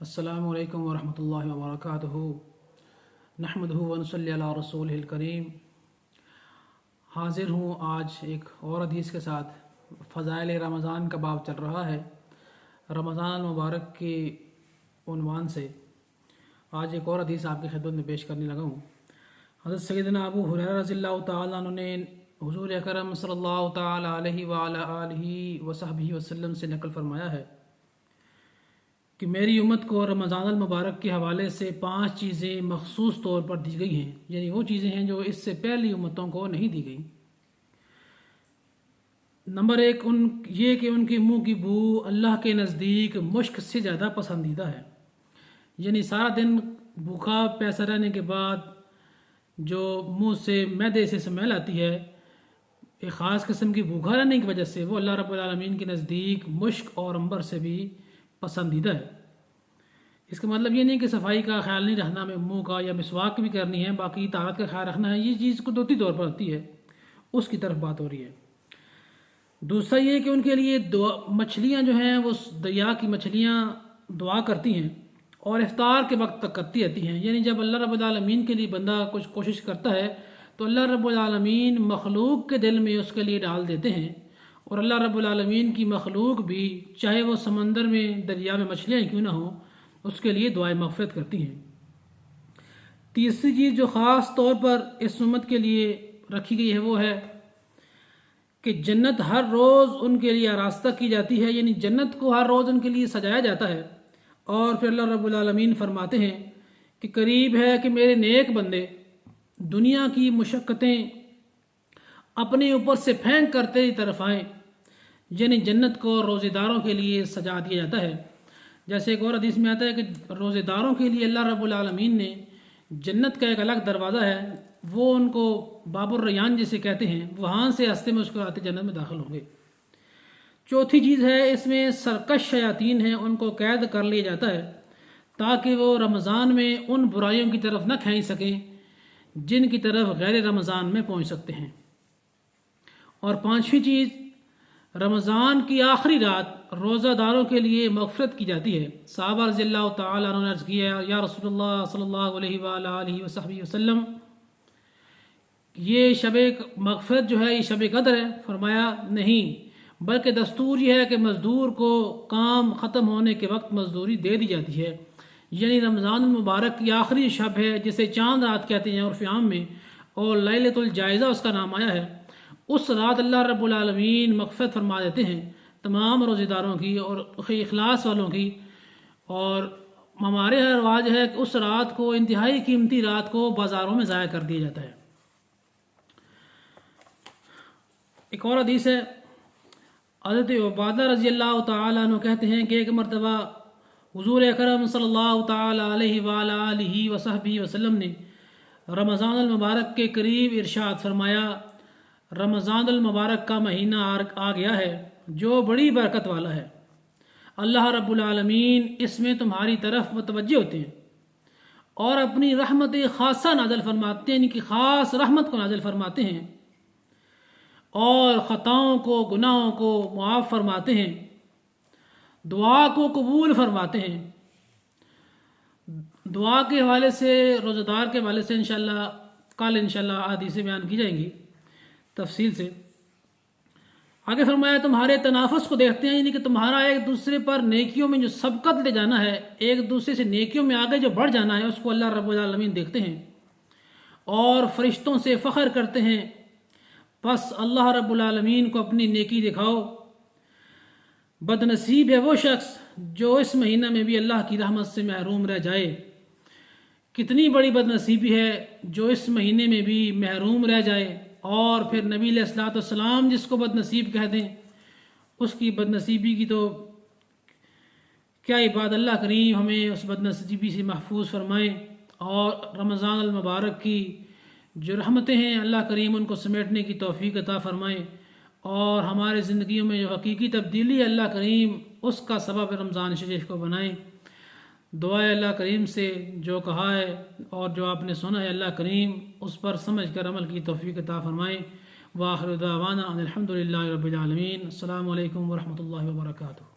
السلام علیکم ورحمۃ اللہ وبرکاتہ۔ نحمدہ ونصلی علی رسولہ الکریم۔ حاضر ہوں آج ایک اور حدیث کے ساتھ۔ فضائل رمضان کا باب چل رہا ہے، رمضان المبارک کے عنوان سے آج ایک اور حدیث آپ کی خدمت میں پیش کرنے لگا ہوں۔ حضرت سیدنا ابو ہریرہ رضی اللہ تعالیٰ عنہ نے حضور اکرم صلی اللہ تعالیٰ علیہ وآلہ آلہ وصحبہ وسلم سے نقل فرمایا ہے کہ میری امت کو رمضان المبارک کے حوالے سے 5 چیزیں مخصوص طور پر دی گئی ہیں، یعنی وہ چیزیں ہیں جو اس سے پہلی امتوں کو نہیں دی گئی۔ نمبر 1 یہ کہ ان کے منہ کی بو اللہ کے نزدیک مشک سے زیادہ پسندیدہ ہے، یعنی سارا دن بھوکا پیاسا رہنے کے بعد جو منہ سے معدے سے سمیل آتی ہے ایک خاص قسم کی بھوکا رہنے کی وجہ سے، وہ اللہ رب العالمین کے نزدیک مشک اور عنبر سے بھی پسندیدہ ہے۔ اس کا مطلب یہ نہیں کہ صفائی کا خیال نہیں رکھنا، میں منہ کا یا مسواک بھی کرنی ہے، باقی طاقت کا خیال رکھنا ہے، یہ چیز قدرتی طور پر ہوتی ہے، اس کی طرف بات ہو رہی ہے۔ دوسرا یہ کہ ان کے لیے مچھلیاں جو ہیں وہ دریا کی مچھلیاں دعا کرتی ہیں اور افطار کے وقت تک کرتی رہتی ہیں، یعنی جب اللہ رب العالمین کے لیے بندہ کچھ کوشش کرتا ہے تو اللہ رب العالمین مخلوق کے دل میں اس کے لیے ڈال دیتے ہیں، اور اللہ رب العالمین کی مخلوق بھی چاہے وہ سمندر میں دریا میں مچھلیاں کیوں نہ ہوں اس کے لیے دعائیں مغفرت کرتی ہیں۔ تیسری چیز جو خاص طور پر اس امت کے لیے رکھی گئی ہے وہ ہے کہ جنت ہر روز ان کے لیے آراستہ کی جاتی ہے، یعنی جنت کو ہر روز ان کے لیے سجایا جاتا ہے، اور پھر اللہ رب العالمین فرماتے ہیں کہ قریب ہے کہ میرے نیک بندے دنیا کی مشقتیں اپنے اوپر سے پھینک کر تیری طرف آئیں، یعنی جنت کو روزے داروں کے لیے سجا دیا جاتا ہے۔ جیسے ایک اور حدیث میں آتا ہے کہ روزے داروں کے لیے اللہ رب العالمین نے جنت کا ایک الگ دروازہ ہے، وہ ان کو باب الریان جسے کہتے ہیں، وہاں سے راستے میں مسکراتے جنت میں داخل ہوں گے۔ چوتھی چیز ہے اس میں سرکش شیاطین ہیں، ان کو قید کر لیا جاتا ہے تاکہ وہ رمضان میں ان برائیوں کی طرف نہ کھینچ سکیں جن کی طرف غیر رمضان میں پہنچ سکتے ہیں۔ اور 5ویں چیز رمضان کی آخری رات روزہ داروں کے لیے مغفرت کی جاتی ہے۔ صحابہ رضی اللہ تعالیٰ عنہ نے عرض کیا یا رسول اللہ صلی اللہ علیہ وآلہ آلہ وصحبہ وسلم، یہ شب مغفرت جو ہے یہ شب قدر ہے؟ فرمایا نہیں، بلکہ دستور یہ ہے کہ مزدور کو کام ختم ہونے کے وقت مزدوری دے دی جاتی ہے، یعنی رمضان المبارک کی آخری شب ہے جسے چاند رات کہتے ہیں عرف عام میں، اور لیلۃ الجائزہ اس کا نام آیا ہے۔ اس رات اللہ رب العالمین مغفرت فرما دیتے ہیں تمام روزے داروں کی اور اخلاص والوں کی، اور ہمارے یہاں رواج ہے کہ اس رات کو، انتہائی قیمتی رات کو، بازاروں میں ضائع کر دیا جاتا ہے۔ ایک اور حدیث ہے، حضرت عبادہ رضی اللہ تعالیٰ عنہ کہتے ہیں کہ ایک مرتبہ حضور اکرم صلی اللہ تعالیٰ علیہ وآلہ آلہ وصحبہ وسلم نے رمضان المبارک کے قریب ارشاد فرمایا، رمضان المبارک کا مہینہ آ گیا ہے جو بڑی برکت والا ہے، اللہ رب العالمین اس میں تمہاری طرف متوجہ ہوتے ہیں اور اپنی رحمت خاصہ نازل فرماتے ہیں، یعنی کہ خاص رحمت کو نازل فرماتے ہیں اور خطاؤں کو، گناہوں کو معاف فرماتے ہیں، دعا کو قبول فرماتے ہیں۔ دعا کے حوالے سے، روزہ دار کے حوالے سے انشاءاللہ کل انشاءاللہ حدیثیں بیان کی جائیں گی تفصیل سے۔ آگے فرمایا تمہارے تنافس کو دیکھتے ہیں، یعنی کہ تمہارا ایک دوسرے پر نیکیوں میں جو سبقت لے جانا ہے، ایک دوسرے سے نیکیوں میں آگے جو بڑھ جانا ہے، اس کو اللہ رب العالمین دیکھتے ہیں اور فرشتوں سے فخر کرتے ہیں، بس اللہ رب العالمین کو اپنی نیکی دکھاؤ۔ بد نصیب ہے وہ شخص جو اس مہینہ میں بھی اللہ کی رحمت سے محروم رہ جائے۔ کتنی بڑی بد نصیبی ہے جو اس مہینے میں بھی محروم رہ جائے، اور پھر نبی علیہ الصلوۃ والسلام جس کو بد نصیب کہہ دیں، اس کی بد نصیبی کی تو کیا ہی بات۔ اللہ کریم ہمیں اس بد نصیبی سے محفوظ فرمائے، اور رمضان المبارک کی جو رحمتیں ہیں اللہ کریم ان کو سمیٹنے کی توفیق عطا فرمائے، اور ہمارے زندگیوں میں جو حقیقی تبدیلی ہے اللہ کریم اس کا سبب رمضان شریف کو بنائیں۔ دعا ہے اللہ کریم سے جو کہا ہے اور جو آپ نے سنا ہے اللہ کریم اس پر سمجھ کر عمل کی توفیق عطا فرمائیں۔ وآخر دعوانا ان الحمد للہ رب العالمین۔ السلام علیکم ورحمۃ اللہ وبرکاتہ۔